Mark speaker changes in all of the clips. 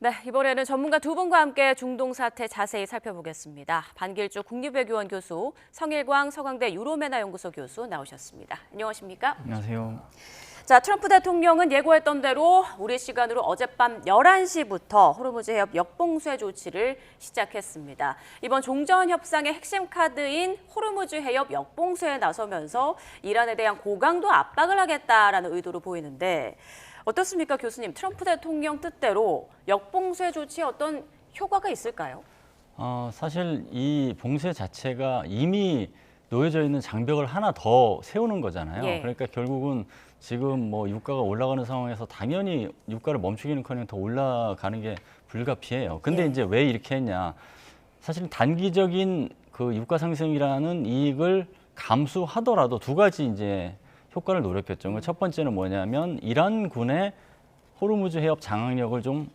Speaker 1: 네, 이번에는 전문가 두 분과 함께 중동 사태 자세히 살펴보겠습니다. 반길주 국립외교원 교수, 성일광 서강대 유로메나 연구소 교수 나오셨습니다. 안녕하십니까?
Speaker 2: 안녕하세요.
Speaker 1: 자, 트럼프 대통령은 예고했던 대로 우리 시간으로 어젯밤 11시부터 호르무즈 해협 역봉쇄 조치를 시작했습니다. 이번 종전 협상의 핵심 카드인 호르무즈 해협 역봉쇄에 나서면서 이란에 대한 고강도 압박을 하겠다라는 의도로 보이는데 어떻습니까, 교수님? 트럼프 대통령 뜻대로 역봉쇄 조치에 어떤 효과가 있을까요?
Speaker 2: 사실 이 봉쇄 자체가 이미 놓여져 있는 장벽을 하나 더 세우는 거잖아요.
Speaker 1: 예.
Speaker 2: 그러니까 결국은 지금 뭐 유가가 올라가는 상황에서 당연히 유가를 멈추기는커녕 더 올라가는 게 불가피해요. 근데
Speaker 1: 예.
Speaker 2: 이제 왜 이렇게 했냐? 사실 단기적인 그 유가 상승이라는 이익을 감수하더라도 두 가지 이제 효과를 노렸겠죠. 첫 번째는 뭐냐면 이란군의 호르무즈 해협 장악력을 좀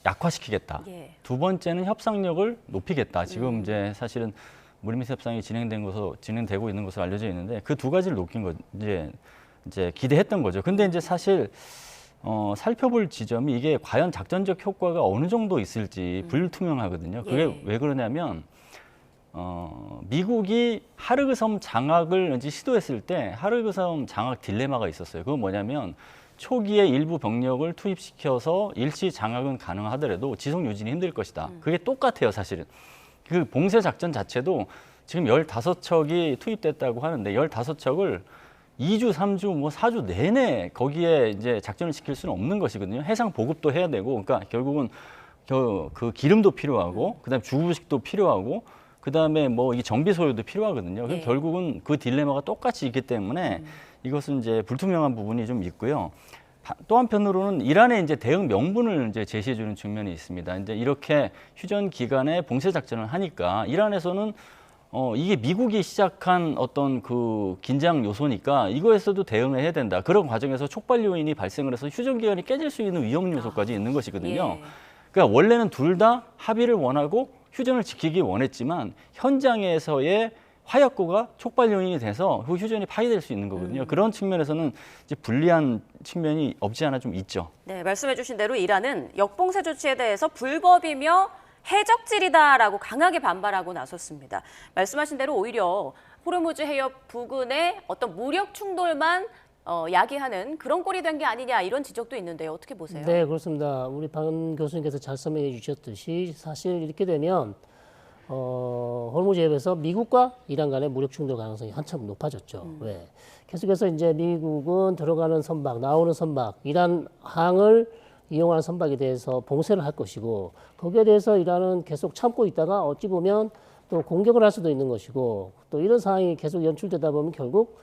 Speaker 2: 약화시키겠다.
Speaker 1: 예.
Speaker 2: 두 번째는 협상력을 높이겠다. 지금 이제 사실은 물밑 협상이 진행되고 있는 것으로 알려져 있는데 그 두 가지를 높인 거 이제 기대했던 거죠. 근데 이제 사실 살펴볼 지점이 이게 과연 작전적 효과가 어느 정도 있을지 불투명하거든요. 그게
Speaker 1: 예.
Speaker 2: 왜 그러냐면 미국이 하르그 섬 장악을 이제 시도했을 때 하르그 섬 장악 딜레마가 있었어요. 그건 뭐냐면 초기에 일부 병력을 투입시켜서 일시 장악은 가능하더라도 지속 유지는 힘들 것이다. 그게 똑같아요, 사실은. 그 봉쇄 작전 자체도 지금 15척이 투입됐다고 하는데 15척을 2주, 3주, 뭐 4주 내내 거기에 이제 작전을 시킬 수는 없는 것이거든요. 해상 보급도 해야 되고, 그러니까 결국은 그 기름도 필요하고, 그다음에 주부식도 필요하고, 그다음에 뭐 이 정비 소요도 필요하거든요.
Speaker 1: 네.
Speaker 2: 결국은 그 딜레마가 똑같이 있기 때문에 이것은 이제 불투명한 부분이 좀 있고요. 또 한편으로는 이란의 이제 대응 명분을 이제 제시해 주는 측면이 있습니다. 이제 이렇게 휴전 기간에 봉쇄 작전을 하니까 이란에서는 이게 미국이 시작한 어떤 그 긴장 요소니까 이거에서도 대응을 해야 된다. 그런 과정에서 촉발 요인이 발생을 해서 휴전 기간이 깨질 수 있는 위험 요소까지 있는 것이거든요.
Speaker 1: 예.
Speaker 2: 그러니까 원래는 둘 다 합의를 원하고 휴전을 지키기 원했지만 현장에서의 화약고가 촉발 요인이 돼서 그 휴전이 파기될 수 있는 거거든요. 그런 측면에서는 이제 불리한 측면이 없지 않아 좀 있죠.
Speaker 1: 네, 말씀해 주신 대로 이란은 역봉쇄 조치에 대해서 불법이며 해적질이다라고 강하게 반발하고 나섰습니다. 말씀하신 대로 오히려 호르무즈 해협 부근의 어떤 무력 충돌만 야기하는 그런 꼴이 된 게 아니냐 이런 지적도 있는데요. 어떻게 보세요?
Speaker 3: 네, 그렇습니다. 우리 박 교수님께서 잘 설명해 주셨듯이 사실 이렇게 되면 호르무즈 해협에서 미국과 이란 간의 무력 충돌 가능성이 한참 높아졌죠. 왜? 계속해서 이제 미국은 들어가는 선박, 나오는 선박, 이란 항을 이용하는 선박에 대해서 봉쇄를 할 것이고 거기에 대해서 이란은 계속 참고 있다가 어찌 보면 또 공격을 할 수도 있는 것이고 또 이런 상황이 계속 연출되다 보면 결국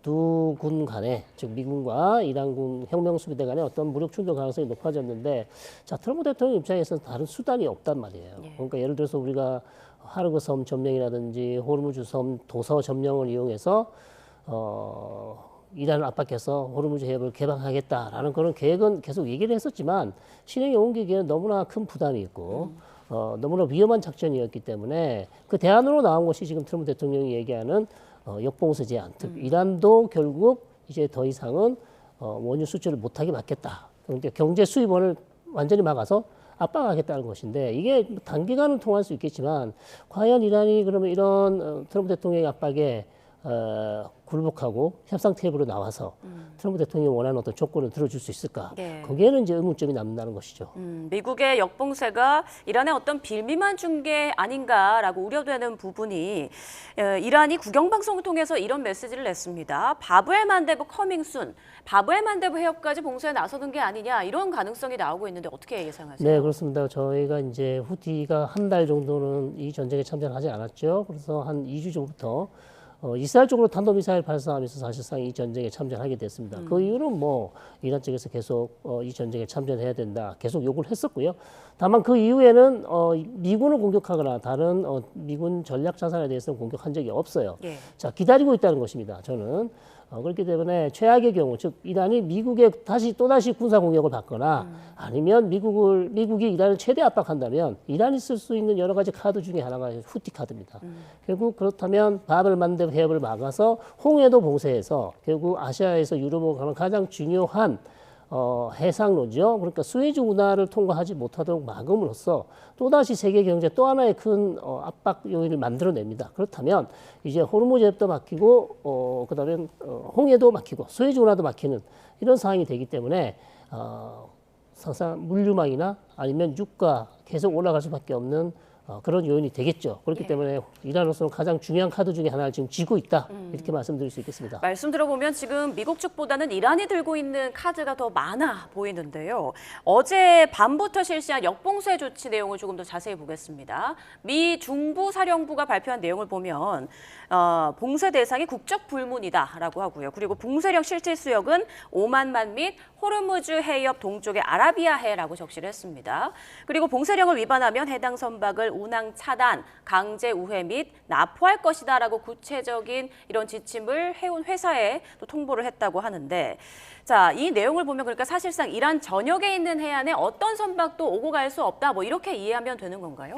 Speaker 3: 두 군 간에 즉 미군과 이란군 혁명수비대 간에 어떤 무력 충돌 가능성이 높아졌는데 자 트럼프 대통령 입장에서는 다른 수단이 없단 말이에요.
Speaker 1: 예.
Speaker 3: 그러니까 예를 들어서 우리가 하르그 섬 점령이라든지 호르무즈 섬 도서 점령을 이용해서 이란을 압박해서 호르무즈 해협을 개방하겠다라는 그런 계획은 계속 얘기를 했었지만 실행에 옮기기에는 너무나 큰 부담이 있고 너무나 위험한 작전이었기 때문에 그 대안으로 나온 것이 지금 트럼프 대통령이 얘기하는 역봉쇄 제한, 즉 이란도 결국 이제 더 이상은 원유 수출을 못하게 막겠다. 그러니까 경제 수입원을 완전히 막아서 압박하겠다는 것인데 이게 단기간은 통할 수 있겠지만 과연 이란이 그러면 이런 트럼프 대통령의 압박에 굴복하고 협상 테이블로 나와서 트럼프 대통령이 원하는 어떤 조건을 들어줄 수 있을까?
Speaker 1: 네.
Speaker 3: 거기에는 이제 의문점이 남는다는 것이죠.
Speaker 1: 미국의 역봉쇄가 이란의 어떤 빌미만 준 게 아닌가라고 우려되는 부분이 이란이 국영방송을 통해서 이런 메시지를 냈습니다. 바브엘 만데브 커밍순, 바브엘 만데브 해협까지 봉쇄에 나서는 게 아니냐 이런 가능성이 나오고 있는데 어떻게 예상하세요?
Speaker 3: 네, 그렇습니다. 저희가 이제 후티가 한 달 정도는 이 전쟁에 참전하지 않았죠. 그래서 한 2주 전부터 이스라엘 쪽으로 탄도미사일 발사하면서 사실상 이 전쟁에 참전하게 됐습니다. 그 이유는 뭐 이란 쪽에서 계속 이 전쟁에 참전해야 된다 계속 요구를 했었고요. 다만 그 이후에는 미군을 공격하거나 다른 미군 전략 자산에 대해서는 공격한 적이 없어요.
Speaker 1: 예.
Speaker 3: 자, 기다리고 있다는 것입니다. 저는 그렇기 때문에 최악의 경우, 즉 이란이 미국에 또다시 군사 공격을 받거나 아니면 미국이 이란을 최대 압박한다면 이란이 쓸 수 있는 여러 가지 카드 중에 하나가 후티 카드입니다. 결국 그렇다면 바벨 만데브 해협을 막아서 홍해도 봉쇄해서 결국 아시아에서 유럽으로 가는 가장 중요한 해상로죠. 그러니까 수에즈 운하를 통과하지 못하도록 막음으로써 또다시 세계 경제 또 하나의 큰 압박 요인을 만들어냅니다. 그렇다면 이제 호르무즈 해협도 막히고 그다음에 홍해도 막히고 수에즈 운하도 막히는 이런 상황이 되기 때문에 항상 물류망이나 아니면 유가 계속 올라갈 수밖에 없는 그런 요인이 되겠죠. 그렇기 때문에 이란으로서는 가장 중요한 카드 중에 하나를 지금 쥐고 있다. 이렇게 말씀드릴 수 있겠습니다.
Speaker 1: 말씀 들어보면 지금 미국 측보다는 이란이 들고 있는 카드가 더 많아 보이는데요. 어제 밤부터 실시한 역봉쇄 조치 내용을 조금 더 자세히 보겠습니다. 미 중부 사령부가 발표한 내용을 보면 봉쇄 대상이 국적 불문이다라고 하고요. 그리고 봉쇄력 실질 수역은 오만만 및 호르무즈 해협 동쪽의 아라비아해라고 적시를 했습니다. 그리고 봉쇄령을 위반하면 해당 선박을 운항 차단, 강제 우회 및 납포할 것이다라고 구체적인 이런 지침을 해운 회사에 또 통보를 했다고 하는데, 자, 이 내용을 보면 그러니까 사실상 이란 전역에 있는 해안에 어떤 선박도 오고 갈 수 없다, 뭐 이렇게 이해하면 되는 건가요?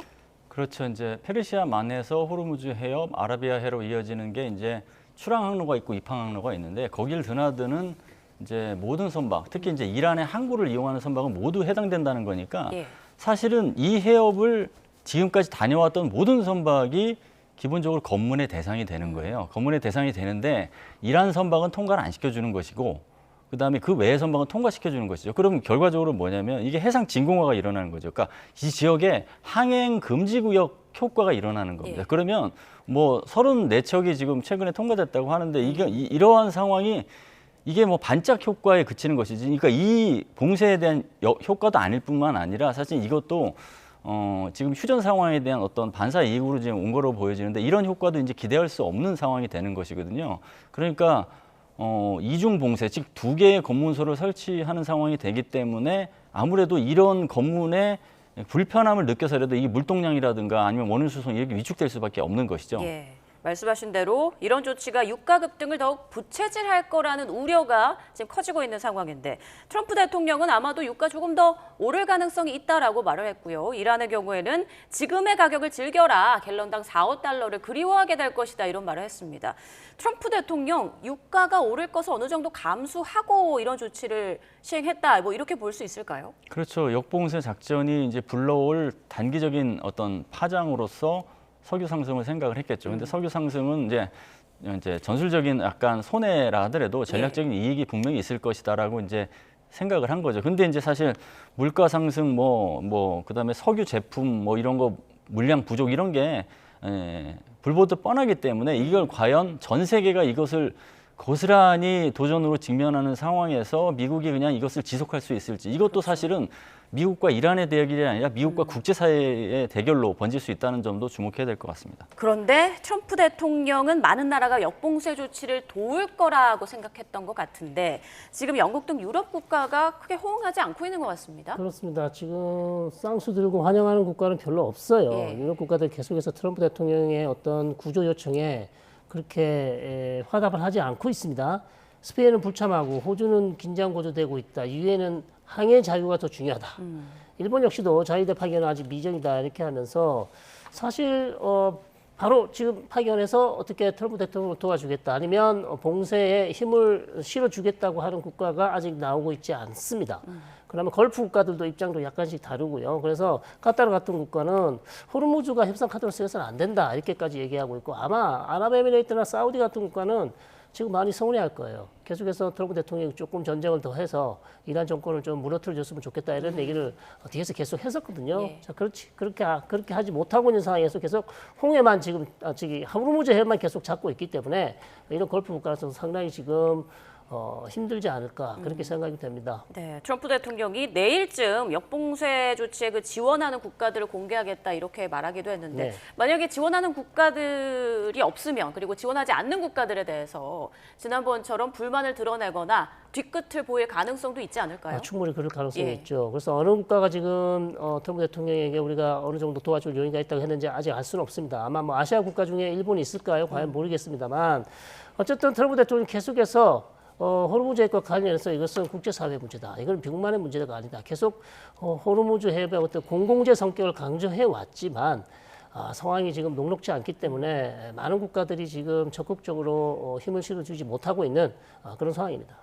Speaker 2: 그렇죠. 이제 페르시아만에서 호르무즈 해협, 아라비아해로 이어지는 게 이제 출항 항로가 있고 입항 항로가 있는데 거길 드나드는 이제 모든 선박, 특히 이제 이란의 항구를 이용하는 선박은 모두 해당된다는 거니까 사실은 이 해협을 지금까지 다녀왔던 모든 선박이 기본적으로 검문의 대상이 되는 거예요. 검문의 대상이 되는데 이란 선박은 통과를 안 시켜주는 것이고 그다음에 그 외의 선박은 통과시켜주는 것이죠. 그럼 결과적으로 뭐냐면 이게 해상 진공화가 일어나는 거죠. 그러니까 이 지역에 항행 금지 구역 효과가 일어나는 겁니다. 그러면 뭐 34척이 지금 최근에 통과됐다고 하는데 이게 이러한 상황이 이게 뭐 반짝 효과에 그치는 것이지. 그러니까 이 봉쇄에 대한 효과도 아닐 뿐만 아니라 사실 이것도 지금 휴전 상황에 대한 어떤 반사 이익으로 지금 온 거로 보여지는데 이런 효과도 이제 기대할 수 없는 상황이 되는 것이거든요. 그러니까 이중 봉쇄, 즉 두 개의 검문소를 설치하는 상황이 되기 때문에 아무래도 이런 검문에 불편함을 느껴서라도 이 물동량이라든가 아니면 원유 수송 이렇게 위축될 수밖에 없는 것이죠.
Speaker 1: 말씀하신 대로 이런 조치가 유가 급등을 더욱 부채질할 거라는 우려가 지금 커지고 있는 상황인데 트럼프 대통령은 아마도 유가 조금 더 오를 가능성이 있다라고 말을 했고요. 이란의 경우에는 지금의 가격을 즐겨라. 갤런당 4, 5달러를 그리워하게 될 것이다. 이런 말을 했습니다. 트럼프 대통령 유가가 오를 것을 어느 정도 감수하고 이런 조치를 시행했다. 뭐 이렇게 볼 수 있을까요?
Speaker 2: 그렇죠. 역봉쇄 작전이 이제 불러올 단기적인 어떤 파장으로서 석유 상승을 생각을 했겠죠. 근데 석유 상승은 이제 전술적인 약간 손해라 하더라도 전략적인 이익이 분명히 있을 것이다라고 이제 생각을 한 거죠. 근데 이제 사실 물가 상승 그다음에 석유 제품 뭐 이런 거 물량 부족 이런 게 불보듯 뻔하기 때문에 이걸 과연 전 세계가 이것을 고스란히 도전으로 직면하는 상황에서 미국이 그냥 이것을 지속할 수 있을지 이것도 사실은 미국과 이란의 대결이 아니라 미국과 국제사회의 대결로 번질 수 있다는 점도 주목해야 될 것 같습니다.
Speaker 1: 그런데 트럼프 대통령은 많은 나라가 역봉쇄 조치를 도울 거라고 생각했던 것 같은데 지금 영국 등 유럽 국가가 크게 호응하지 않고 있는 것 같습니다.
Speaker 3: 그렇습니다. 지금 쌍수 들고 환영하는 국가는 별로 없어요. 유럽 국가들 계속해서 트럼프 대통령의 어떤 구조 요청에 그렇게 화답을 하지 않고 있습니다. 스페인은 불참하고 호주는 긴장 고조되고 있다. 유엔은 항해 자유가 더 중요하다. 일본 역시도 자위대 파견은 아직 미정이다. 이렇게 하면서 사실 바로 지금 파견해서 어떻게 트럼프 대통령을 도와주겠다. 아니면 봉쇄에 힘을 실어주겠다고 하는 국가가 아직 나오고 있지 않습니다. 그러면 걸프 국가들도 입장도 약간씩 다르고요. 그래서 카타르 같은 국가는 호르무즈가 협상 카드로 쓰여서는 안 된다. 이렇게까지 얘기하고 있고 아마 아랍에미레이트나 사우디 같은 국가는 지금 많이 서운해할 거예요. 계속해서 트럼프 대통령이 조금 전쟁을 더 해서 이란 정권을 좀 무너뜨려줬으면 좋겠다 이런 얘기를 뒤에서 계속 했었거든요. 자, 그렇게 하지 못하고 있는 상황에서 계속 홍해만 지금 호르무즈 해협만 계속 잡고 있기 때문에 이런 걸프 국가에서 상당히 지금 힘들지 않을까 그렇게 생각이 됩니다.
Speaker 1: 네, 트럼프 대통령이 내일쯤 역봉쇄 조치에 지원하는 국가들을 공개하겠다 이렇게 말하기도 했는데 만약에 지원하는 국가들이 없으면 그리고 지원하지 않는 국가들에 대해서 지난번처럼 불만을 드러내거나 뒤끝을 보일 가능성도 있지 않을까요?
Speaker 3: 충분히 그럴 가능성이 있죠. 그래서 어느 국가가 지금 트럼프 대통령에게 우리가 어느 정도 도와줄 요인가 있다고 했는지 아직 알 수는 없습니다. 아마 뭐 아시아 국가 중에 일본이 있을까요? 과연 모르겠습니다만 어쨌든 트럼프 대통령이 계속해서 호르무즈 해협과 관련해서 이것은 국제사회 문제다. 이건 미국만의 문제가 아니다. 계속 호르무즈 해협의 어떤 공공재 성격을 강조해 왔지만 상황이 지금 녹록지 않기 때문에 많은 국가들이 지금 적극적으로 힘을 실어주지 못하고 있는 그런 상황입니다.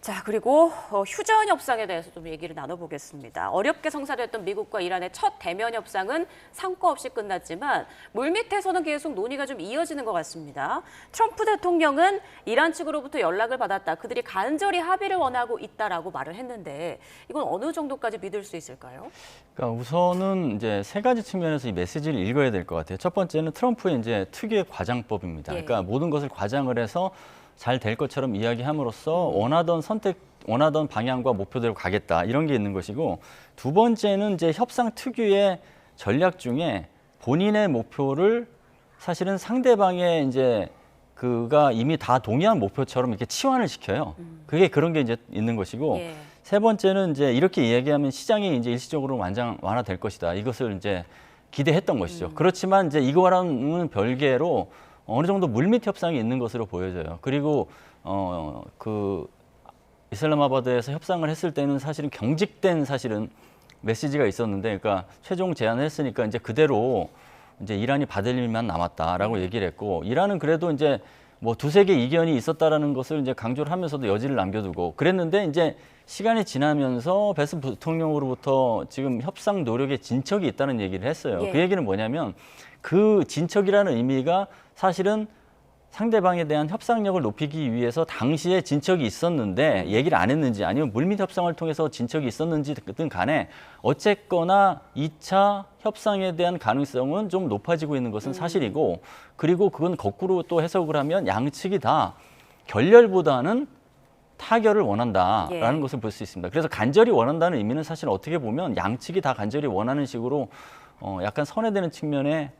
Speaker 1: 자, 그리고 휴전 협상에 대해서 좀 얘기를 나눠보겠습니다. 어렵게 성사됐던 미국과 이란의 첫 대면 협상은 성과 없이 끝났지만 물밑에서는 계속 논의가 좀 이어지는 것 같습니다. 트럼프 대통령은 이란 측으로부터 연락을 받았다. 그들이 간절히 합의를 원하고 있다라고 말을 했는데 이건 어느 정도까지 믿을 수 있을까요?
Speaker 2: 그러니까 우선은 이제 세 가지 측면에서 이 메시지를 읽어야 될 것 같아요. 첫 번째는 트럼프의 이제 특유의 과장법입니다.
Speaker 1: 예.
Speaker 2: 그러니까 모든 것을 과장을 해서 잘 될 것처럼 이야기함으로써 원하던 방향과 목표대로 가겠다 이런 게 있는 것이고, 두 번째는 이제 협상 특유의 전략 중에 본인의 목표를 사실은 상대방의 이제 그가 이미 다 동의한 목표처럼 이렇게 치환을 시켜요. 그게 그런 게 이제 있는 것이고,
Speaker 1: 예.
Speaker 2: 세 번째는 이제 이렇게 이야기하면 시장이 이제 일시적으로 완화될 것이다. 이것을 이제 기대했던 것이죠. 그렇지만 이제 이거와는 별개로 어느 정도 물밑 협상이 있는 것으로 보여져요. 그리고 그 이슬람마바드에서 협상을 했을 때는 사실은 경직된 사실은 메시지가 있었는데, 그러니까 최종 제안을 했으니까 이제 그대로 이제 이란이 받을 일만 남았다라고 얘기를 했고, 이란은 그래도 이제 뭐 두세 개 이견이 있었다라는 것을 이제 강조를 하면서도 여지를 남겨두고 그랬는데, 이제 시간이 지나면서 베스 부통령으로부터 지금 협상 노력에 진척이 있다는 얘기를 했어요.
Speaker 1: 예.
Speaker 2: 그 얘기는 뭐냐면 그 진척이라는 의미가 사실은 상대방에 대한 협상력을 높이기 위해서 당시에 진척이 있었는데 얘기를 안 했는지, 아니면 물밑 협상을 통해서 진척이 있었는지든 간에 어쨌거나 2차 협상에 대한 가능성은 좀 높아지고 있는 것은 사실이고, 그리고 그건 거꾸로 또 해석을 하면 양측이 다 결렬보다는 타결을 원한다라는
Speaker 1: 예.
Speaker 2: 것을 볼 수 있습니다. 그래서 간절히 원한다는 의미는 사실 어떻게 보면 양측이 다 간절히 원하는 식으로 약간 선회되는 측면에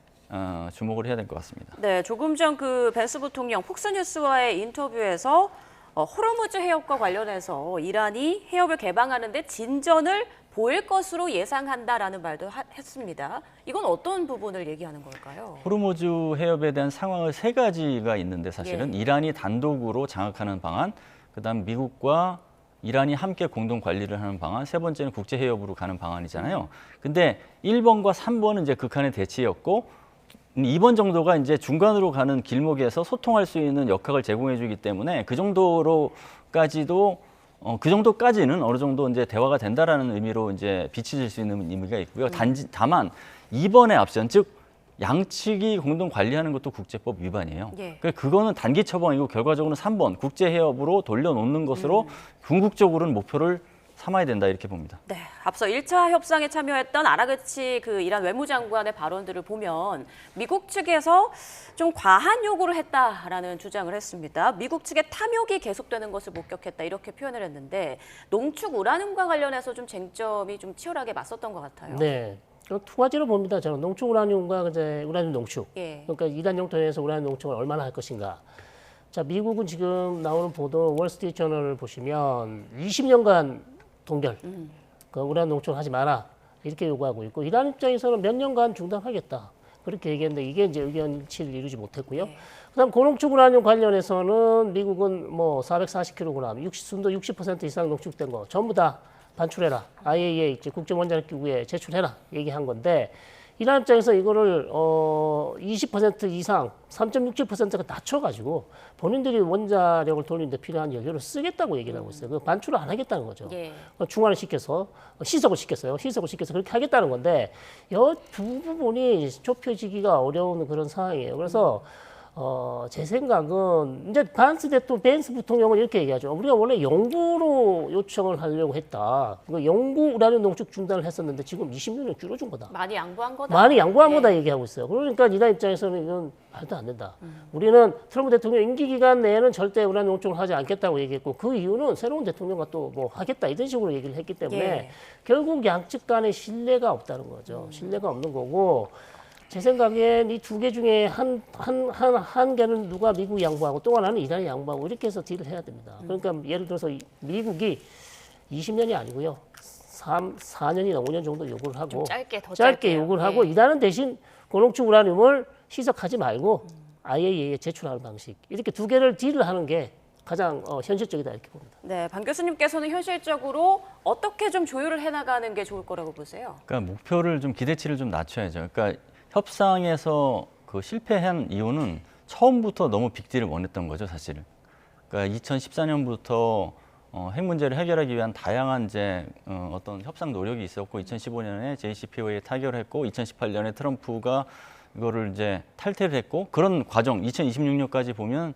Speaker 2: 주목을 해야 될 것 같습니다.
Speaker 1: 네, 조금 전 그 벤스 부통령 폭스뉴스와의 인터뷰에서 호르무즈 해협과 관련해서 이란이 해협을 개방하는데 진전을 보일 것으로 예상한다라는 말도 했습니다. 이건 어떤 부분을 얘기하는 걸까요?
Speaker 2: 호르무즈 해협에 대한 상황을 세 가지가 있는데, 사실은
Speaker 1: 예.
Speaker 2: 이란이 단독으로 장악하는 방안, 그다음 미국과 이란이 함께 공동 관리를 하는 방안, 세 번째는 국제 해협으로 가는 방안이잖아요. 근데 1번과 3번은 이제 극한의 대치였고, 2번 정도가 이제 중간으로 가는 길목에서 소통할 수 있는 역학을 제공해 주기 때문에 그 정도로까지도 그 정도까지는 어느 정도 이제 대화가 된다라는 의미로 이제 비춰질 수 있는 의미가 있고요. 다만 2번의 앞선, 즉 양측이 공동 관리하는 것도 국제법 위반이에요.
Speaker 1: 예.
Speaker 2: 그거는 단기 처방이고 결과적으로는 3번 국제 해협으로 돌려놓는 것으로 궁극적으로는 목표를 삼아야 된다, 이렇게 봅니다.
Speaker 1: 네, 앞서 1차 협상에 참여했던 아라그치 그 이란 외무장관의 발언들을 보면 미국 측에서 좀 과한 요구를 했다라는 주장을 했습니다. 미국 측의 탐욕이 계속되는 것을 목격했다, 이렇게 표현을 했는데 농축 우라늄과 관련해서 좀 쟁점이 좀 치열하게 맞섰던 것 같아요.
Speaker 3: 네. 두 가지로 봅니다. 저는 농축 우라늄과 이제 우라늄 농축.
Speaker 1: 예.
Speaker 3: 그러니까 이란 영토에서 우라늄 농축을 얼마나 할 것인가. 자, 미국은 지금 나오는 보도 월스트리트 저널을 보시면 20년간 동결, 그 우라늄 농축을 하지 마라, 이렇게 요구하고 있고, 이란 입장에서는 몇 년간 중단하겠다, 그렇게 얘기했는데 이게 이제 의견 일치를 이루지 못했고요. 그다음 고농축 우라늄 관련해서는 미국은 뭐 440kg, 순도 60% 이상 농축된 거 전부 다 반출해라, IAEA 이제 국제원자력기구에 제출해라 얘기한 건데, 이란 입장에서 이거를 20% 이상 3.67%가 낮춰가지고 본인들이 원자력을 돌리는데 필요한 여유를 쓰겠다고 얘기를 하고 있어요. 그 반출을 안 하겠다는 거죠.
Speaker 1: 예.
Speaker 3: 중화를 시켜서 시속을 시켰어요. 시속을 시켜서 그렇게 하겠다는 건데, 이 두 부분이 좁혀지기가 어려운 그런 상황이에요. 그래서 제 생각은 이제 벤스 부통령은 이렇게 얘기하죠. 우리가 원래 영구로 요청을 하려고 했다. 영구 우라늄 농축 중단을 했었는데 지금 20년을 줄여준 거다.
Speaker 1: 많이 양보한 거다.
Speaker 3: 많이 양보한
Speaker 1: 예.
Speaker 3: 거다 얘기하고 있어요. 그러니까 이란 입장에서는 이건 말도 안 된다. 우리는 트럼프 대통령 임기 기간 내에는 절대 우라늄 농축을 하지 않겠다고 얘기했고, 그 이유는 새로운 대통령과 또 뭐 하겠다 이런 식으로 얘기를 했기 때문에
Speaker 1: 예.
Speaker 3: 결국 양측 간에 신뢰가 없다는 거죠. 신뢰가 없는 거고, 제 생각엔 이 두 개 중에 한 개는 누가 미국이 양보하고 또 하나는 이란이 양보하고 이렇게 해서 딜을 해야 됩니다. 그러니까 예를 들어서 미국이 20년이 아니고요. 4년이나 5년 정도 요구를 하고,
Speaker 1: 더
Speaker 3: 짧게 요구를 하고, 이란은 대신 고농축 우라늄을 희석하지 말고 IAEA에 제출하는 방식, 이렇게 두 개를 딜을 하는 게 가장 현실적이다, 이렇게 봅니다.
Speaker 1: 네, 반 교수님께서는 현실적으로 어떻게 좀 조율을 해나가는 게 좋을 거라고 보세요?
Speaker 2: 그러니까 목표를 좀 기대치를 좀 낮춰야죠. 그러니까 협상에서 그 실패한 이유는 처음부터 너무 빅딜을 원했던 거죠, 사실은. 그러니까 2014년부터 핵 문제를 해결하기 위한 다양한 이제 어떤 협상 노력이 있었고 2015년에 JCPOA 타결을 했고 2018년에 트럼프가 이거를 이제 탈퇴를 했고 그런 과정 2026년까지 보면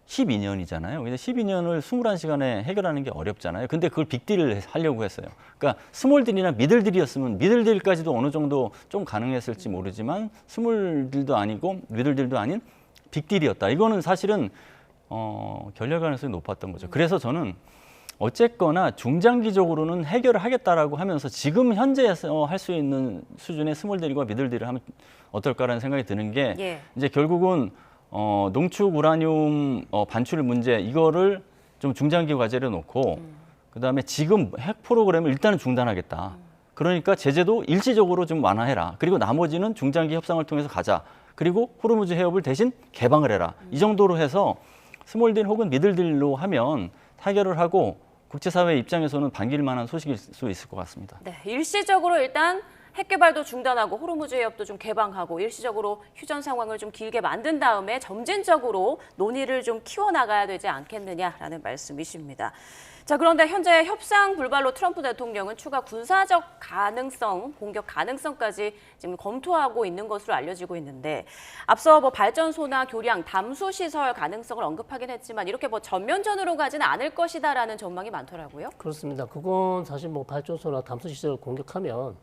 Speaker 2: 12년이잖아요. 근데 12년을 21시간에 해결하는 게 어렵잖아요. 근데 그걸 빅딜을 하려고 했어요. 그러니까 스몰딜이나 미들딜이었으면 미들딜까지도 어느 정도 좀 가능했을지 모르지만 스몰딜도 아니고 미들딜도 아닌 빅딜이었다. 이거는 사실은 결렬 가능성이 높았던 거죠. 그래서 저는 어쨌거나 중장기적으로는 해결을 하겠다라고 하면서 지금 현재에서 할 수 있는 수준의 스몰딜과 미들딜을 하면 어떨까라는 생각이 드는 게
Speaker 1: 예.
Speaker 2: 이제 결국은 농축 우라늄 반출 문제 이거를 좀 중장기 과제로 놓고 그다음에 지금 핵 프로그램을 일단은 중단하겠다. 그러니까 제재도 일시적으로 좀 완화해라. 그리고 나머지는 중장기 협상을 통해서 가자. 그리고 호르무즈 해협을 대신 개방을 해라. 이 정도로 해서 스몰딜 혹은 미들딜로 하면 타결을 하고 국제사회 입장에서는 반길 만한 소식일 수 있을 것 같습니다.
Speaker 1: 네, 일시적으로 일단 핵 개발도 중단하고 호르무즈 해협도 좀 개방하고 일시적으로 휴전 상황을 좀 길게 만든 다음에 점진적으로 논의를 좀 키워나가야 되지 않겠느냐라는 말씀이십니다. 자, 그런데 현재 협상 불발로 트럼프 대통령은 추가 군사적 가능성, 공격 가능성까지 지금 검토하고 있는 것으로 알려지고 있는데 앞서 뭐 발전소나 교량, 담수 시설 가능성을 언급하긴 했지만 이렇게 뭐 전면전으로 가지는 않을 것이다라는 전망이 많더라고요.
Speaker 3: 그렇습니다. 그건 사실 뭐 발전소나 담수 시설을 공격하면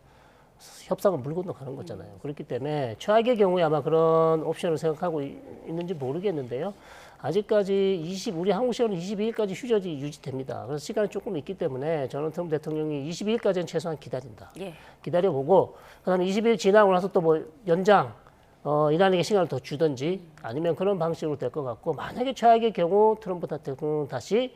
Speaker 3: 협상은 물 건너가는 거잖아요. 그렇기 때문에 최악의 경우에 아마 그런 옵션을 생각하고 있는지 모르겠는데요. 아직까지 우리 한국 시간은 22일까지 휴전이 유지됩니다. 그래서 시간이 조금 있기 때문에 저는 트럼프 대통령이 22일까지는 최소한 기다린다.
Speaker 1: 예.
Speaker 3: 기다려보고 그다음에 22일 지나고 나서 또 뭐 연장 이란에게 시간을 더 주든지 아니면 그런 방식으로 될 것 같고 만약에 최악의 경우 트럼프 대통령은 다시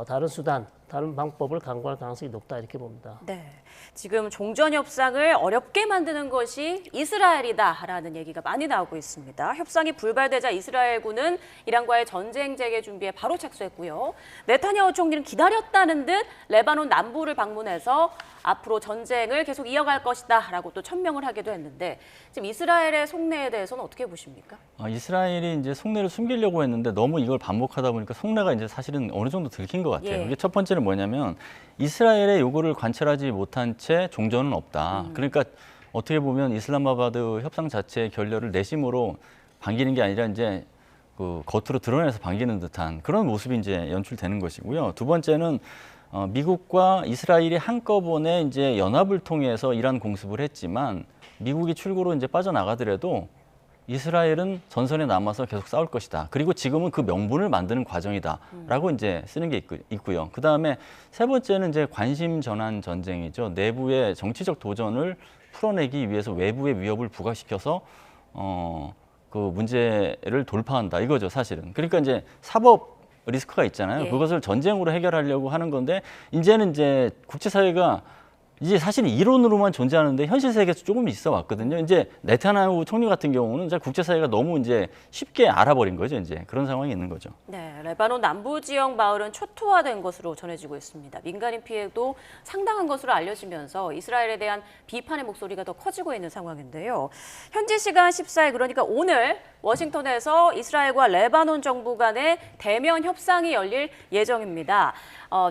Speaker 3: 다른 수단, 다른 방법을 강구할 가능성이 높다 이렇게 봅니다.
Speaker 1: 네, 지금 종전 협상을 어렵게 만드는 것이 이스라엘이다라는 얘기가 많이 나오고 있습니다. 협상이 불발되자 이스라엘군은 이란과의 전쟁 재개 준비에 바로 착수했고요. 네타냐후 총리는 기다렸다는 듯 레바논 남부를 방문해서 앞으로 전쟁을 계속 이어갈 것이다라고 또 천명을 하기도 했는데 지금 이스라엘의 속내에 대해서는 어떻게 보십니까?
Speaker 2: 이스라엘이 이제 속내를 숨기려고 했는데 너무 이걸 반복하다 보니까 속내가 이제 사실은 어느 정도 들킨 것 같아요.
Speaker 1: 예.
Speaker 2: 이게 첫 번째는 뭐냐면 이스라엘의 요구를 관철하지 못한 채 종전은 없다. 그러니까 어떻게 보면 이슬람마바드 협상 자체의 결렬을 내심으로 반기는 게 아니라 이제 그 겉으로 드러내서 반기는 듯한 그런 모습이 이제 연출되는 것이고요. 두 번째는 미국과 이스라엘이 한꺼번에 이제 연합을 통해서 이란 공습을 했지만 미국이 출구로 이제 빠져나가더라도 이스라엘은 전선에 남아서 계속 싸울 것이다. 그리고 지금은 그 명분을 만드는 과정이다라고 이제 쓰는 게 있고요. 그 다음에 세 번째는 이제 관심 전환 전쟁이죠. 내부의 정치적 도전을 풀어내기 위해서 외부의 위협을 부각시켜서 그 문제를 돌파한다. 이거죠, 사실은. 그러니까 이제 사법 리스크가 있잖아요.
Speaker 1: 예.
Speaker 2: 그것을 전쟁으로 해결하려고 하는 건데 이제는 이제 국제사회가 이제 사실은 이론으로만 존재하는데 현실 세계에서 조금 있어 왔거든요. 이제 네타냐후 총리 같은 경우는 이제 국제사회가 너무 이제 쉽게 알아버린 거죠. 이제 그런 상황이 있는 거죠.
Speaker 1: 네, 레바논 남부 지역 마을은 초토화된 것으로 전해지고 있습니다. 민간인 피해도 상당한 것으로 알려지면서 이스라엘에 대한 비판의 목소리가 더 커지고 있는 상황인데요. 현지 시간 14일 그러니까 오늘 워싱턴에서 이스라엘과 레바논 정부 간의 대면 협상이 열릴 예정입니다.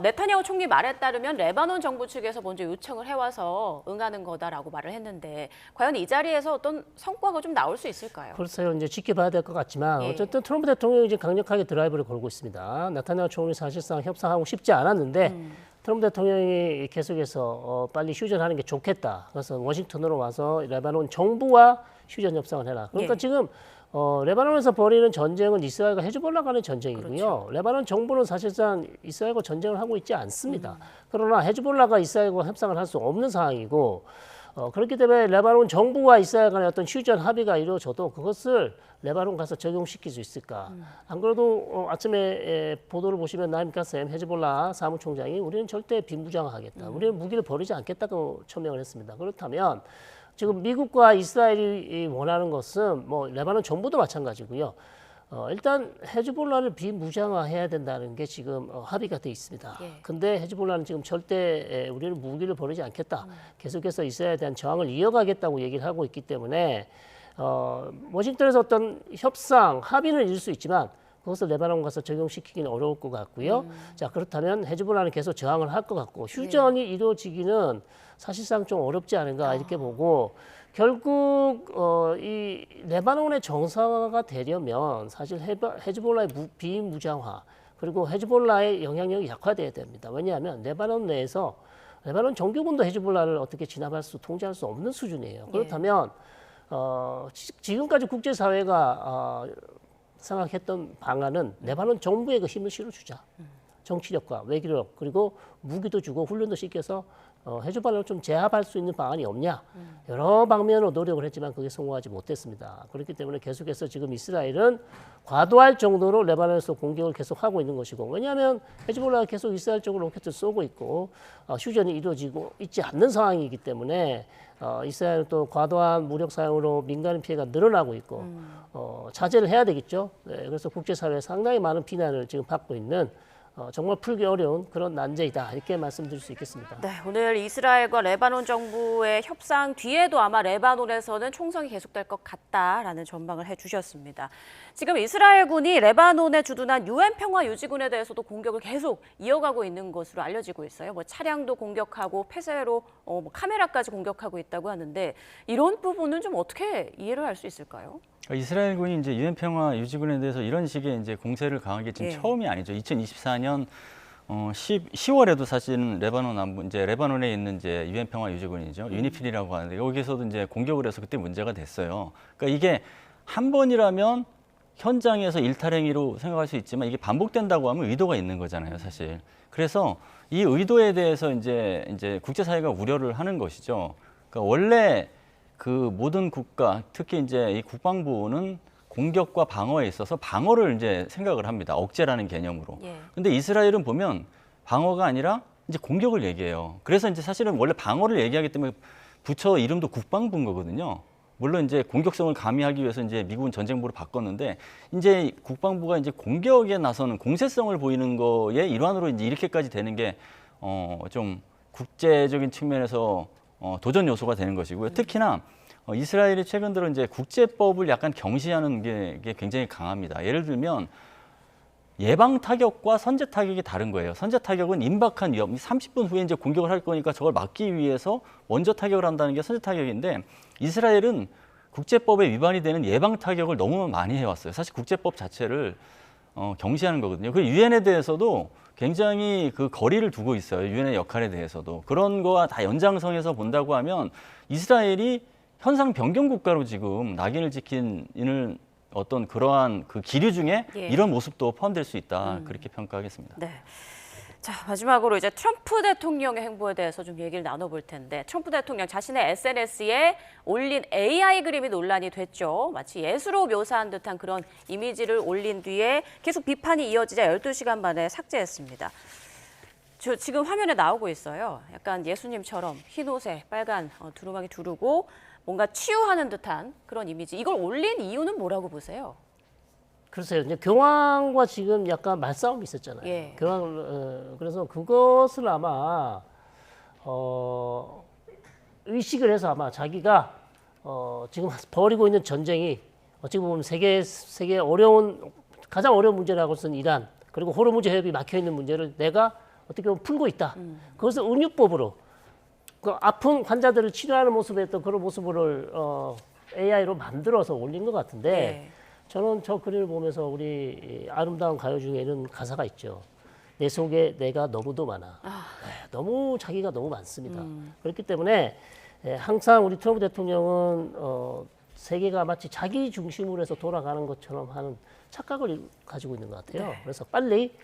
Speaker 1: 네타냐후 총리 말에 따르면 레바논 정부 측에서 먼저 요청을 해와서 응하는 거다라고 말을 했는데 과연 이 자리에서 어떤 성과가 좀 나올 수 있을까요?
Speaker 3: 글쎄요, 이제 지켜봐야 될 것 같지만
Speaker 1: 예.
Speaker 3: 어쨌든 트럼프 대통령이 이제 강력하게 드라이브를 걸고 있습니다. 네타냐후 총리 사실상 협상하고 싶지 않았는데 트럼프 대통령이 계속해서 빨리 휴전하는 게 좋겠다. 그래서 워싱턴으로 와서 레바논 정부와 휴전 협상을 해라. 그러니까
Speaker 1: 예.
Speaker 3: 지금 레바논에서 벌이는 전쟁은 이스라엘과 헤즈볼라 간의 전쟁이고요.
Speaker 1: 그렇죠.
Speaker 3: 레바논 정부는 사실상 이스라엘과 전쟁을 하고 있지 않습니다. 그러나 헤즈볼라가 이스라엘과 협상을 할 수 없는 상황이고 그렇기 때문에 레바논 정부와 이스라엘 간의 어떤 휴전 합의가 이루어져도 그것을 레바논 가서 적용시킬 수 있을까? 안 그래도 아침에 보도를 보시면 나임 카셈 헤즈볼라 사무총장이 우리는 절대 비무장하겠다. 우리는 무기를 버리지 않겠다고 천명을 했습니다. 그렇다면 지금 미국과 이스라엘이 원하는 것은 뭐 레바논 정부도 마찬가지고요. 일단 헤즈볼라를 비무장화해야 된다는 게 지금 합의가 돼 있습니다.
Speaker 1: 예.
Speaker 3: 근데 헤즈볼라는 지금 절대 우리는 무기를 버리지 않겠다. 계속해서 이스라엘에 대한 저항을 이어가겠다고 얘기를 하고 있기 때문에 워싱턴에서 어떤 협상 합의는 이룰 수 있지만 그것을 레바논 가서 적용시키기는 어려울 것 같고요. 자, 그렇다면 헤즈볼라는 계속 저항을 할 것 같고 휴전이 이루어지기는 사실상 좀 어렵지 않은가 이렇게 보고 결국 이 레바논의 정상화가 되려면 사실 헤즈볼라의 비무장화 그리고 헤즈볼라의 영향력이 약화돼야 됩니다. 왜냐하면 레바논 내에서 레바논 정규군도 헤즈볼라를 어떻게 통제할 수 없는 수준이에요. 그렇다면 지금까지 국제사회가 생각했던 방안은 레바논 정부에 그 힘을 실어주자. 정치력과 외교력 그리고 무기도 주고 훈련도 시켜서 헤즈볼라를 좀 제압할 수 있는 방안이 없냐 여러 방면으로 노력을 했지만 그게 성공하지 못했습니다. 그렇기 때문에 계속해서 지금 이스라엘은 과도할 정도로 레바논에서 공격을 계속하고 있는 것이고 왜냐하면 헤즈볼라가 계속 이스라엘 쪽으로 로켓을 쏘고 있고 휴전이 이루어지고 있지 않는 상황이기 때문에 이스라엘은 또 과도한 무력 사용으로 민간 피해가 늘어나고 있고 자제를 해야 되겠죠. 네, 그래서 국제사회에 상당히 많은 비난을 지금 받고 있는 정말 풀기 어려운 그런 난제이다 이렇게 말씀드릴 수 있겠습니다.
Speaker 1: 네, 오늘 이스라엘과 레바논 정부의 협상 뒤에도 아마 레바논에서는 총성이 계속될 것 같다라는 전망을 해주셨습니다. 지금 이스라엘군이 레바논에 주둔한 UN 평화유지군에 대해서도 공격을 계속 이어가고 있는 것으로 알려지고 있어요. 뭐 차량도 공격하고 폐쇄로 뭐 카메라까지 공격하고 있다고 하는데 이런 부분은 좀 어떻게 이해를 할 수 있을까요?
Speaker 2: 이스라엘군이 이제 유엔 평화 유지군에 대해서 이런 식의 이제 공세를 강한 게 지금 처음이 아니죠. 2024년 10월에도 사실은 레바논 남부 이제 레바논에 있는 이제 유엔 평화 유지군이죠. 유니필이라고 하는데 여기서도 이제 공격을 해서 그때 문제가 됐어요. 그러니까 이게 한 번이라면 현장에서 일탈행위로 생각할 수 있지만 이게 반복된다고 하면 의도가 있는 거잖아요, 사실. 그래서 이 의도에 대해서 이제 국제사회가 우려를 하는 것이죠. 그러니까 원래 그 모든 국가, 특히 이제 이 국방부는 공격과 방어에 있어서 방어를 이제 생각을 합니다. 억제라는 개념으로. 근데 이스라엘은 보면 방어가 아니라 이제 공격을 얘기해요. 그래서 이제 사실은 원래 방어를 얘기하기 때문에 부처 이름도 국방부인 거거든요. 물론 이제 공격성을 가미하기 위해서 이제 미국은 전쟁부로 바꿨는데 이제 국방부가 이제 공격에 나서는 공세성을 보이는 거의 일환으로 이제 이렇게까지 되는 게 좀 국제적인 측면에서 도전 요소가 되는 것이고요. 특히나 이스라엘이 최근 들어 이제 국제법을 약간 경시하는 게 굉장히 강합니다. 예를 들면 예방 타격과 선제 타격이 다른 거예요. 선제 타격은 임박한 위협, 30분 후에 이제 공격을 할 거니까 저걸 막기 위해서 먼저 타격을 한다는 게 선제 타격인데 이스라엘은 국제법에 위반이 되는 예방 타격을 너무 많이 해왔어요. 사실 국제법 자체를 경시하는 거거든요. 그 유엔에 대해서도 굉장히 그 거리를 두고 있어요. 유엔의 역할에 대해서도. 그런 거와 다 연장선에서 본다고 하면 이스라엘이 현상 변경 국가로 지금 낙인을 찍히는 어떤 그러한 그 기류 중에 이런 모습도 포함될 수 있다. 그렇게 평가하겠습니다.
Speaker 1: 네. 자, 마지막으로 이제 트럼프 대통령의 행보에 대해서 좀 얘기를 나눠볼 텐데 트럼프 대통령 자신의 SNS에 올린 AI 그림이 논란이 됐죠. 마치 예수로 묘사한 듯한 그런 이미지를 올린 뒤에 계속 비판이 이어지자 12시간 만에 삭제했습니다. 지금 화면에 나오고 있어요. 약간 예수님처럼 흰 옷에 빨간 두루마기 두르고 뭔가 치유하는 듯한 그런 이미지. 이걸 올린 이유는 뭐라고 보세요?
Speaker 3: 글쎄요. 이제 교황과 지금 약간 말싸움이 있었잖아요. 교황 그래서 그것을 아마 의식을 해서 아마 자기가 지금 벌이고 있는 전쟁이 어찌 보면 세계 가장 어려운 문제라고 쓴 이란 그리고 호르무즈 해협이 막혀 있는 문제를 내가 어떻게 보면 풀고 있다. 그것을 은유법으로 그 아픈 환자들을 치료하는 모습에 했던 그런 모습을 AI로 만들어서 올린 것 같은데. 저는 저 글을 보면서 우리 아름다운 가요 중에 이런 가사가 있죠. 내 속에 내가 너무도 많아. 너무 자기가 너무 많습니다. 그렇기 때문에 항상 우리 트럼프 대통령은 세계가 마치 자기 중심으로 해서 돌아가는 것처럼 하는 착각을 가지고 있는 것 같아요. 그래서 빨리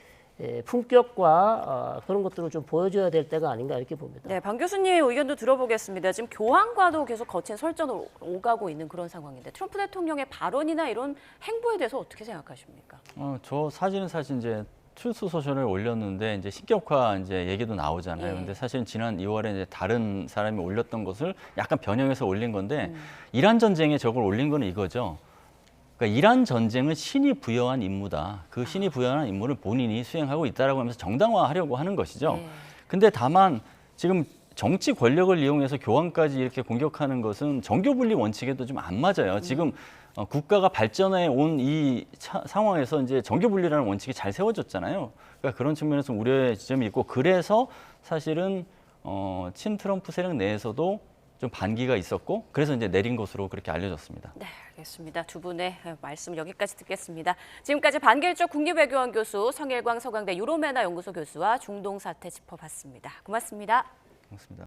Speaker 3: 품격과 그런 것들을 좀 보여줘야 될 때가 아닌가 이렇게 봅니다.
Speaker 1: 네, 방 교수님의 의견도 들어보겠습니다. 지금 교황과도 계속 거친 설전을 오가고 있는 그런 상황인데 트럼프 대통령의 발언이나 이런 행보에 대해서 어떻게 생각하십니까?
Speaker 2: 저 사진은 사실 이제 트루스 소셜을 올렸는데 이제 신격화 이제 얘기도 나오잖아요. 근데 사실 지난 2월에 이제 다른 사람이 올렸던 것을 약간 변형해서 올린 건데 이란 전쟁에 저걸 올린 거는 이거죠. 그러니까 이란 전쟁은 신이 부여한 임무다. 그 신이 부여한 임무를 본인이 수행하고 있다라고 하면서 정당화하려고 하는 것이죠. 근데 다만 지금 정치 권력을 이용해서 교황까지 이렇게 공격하는 것은 정교 분리 원칙에도 좀 안 맞아요. 지금 국가가 발전해 온 이 상황에서 이제 정교 분리라는 원칙이 잘 세워졌잖아요. 그러니까 그런 측면에서 우려의 지점이 있고 그래서 사실은 친 트럼프 세력 내에서도 좀 반기가 있었고 그래서 이제 내린 것으로 그렇게 알려졌습니다.
Speaker 1: 네, 알겠습니다. 두 분의 말씀 여기까지 듣겠습니다. 지금까지 반길적 국립외교원 교수, 성일광 서강대 유로메나 연구소 교수와 중동 사태 짚어봤습니다. 고맙습니다.
Speaker 2: 고맙습니다.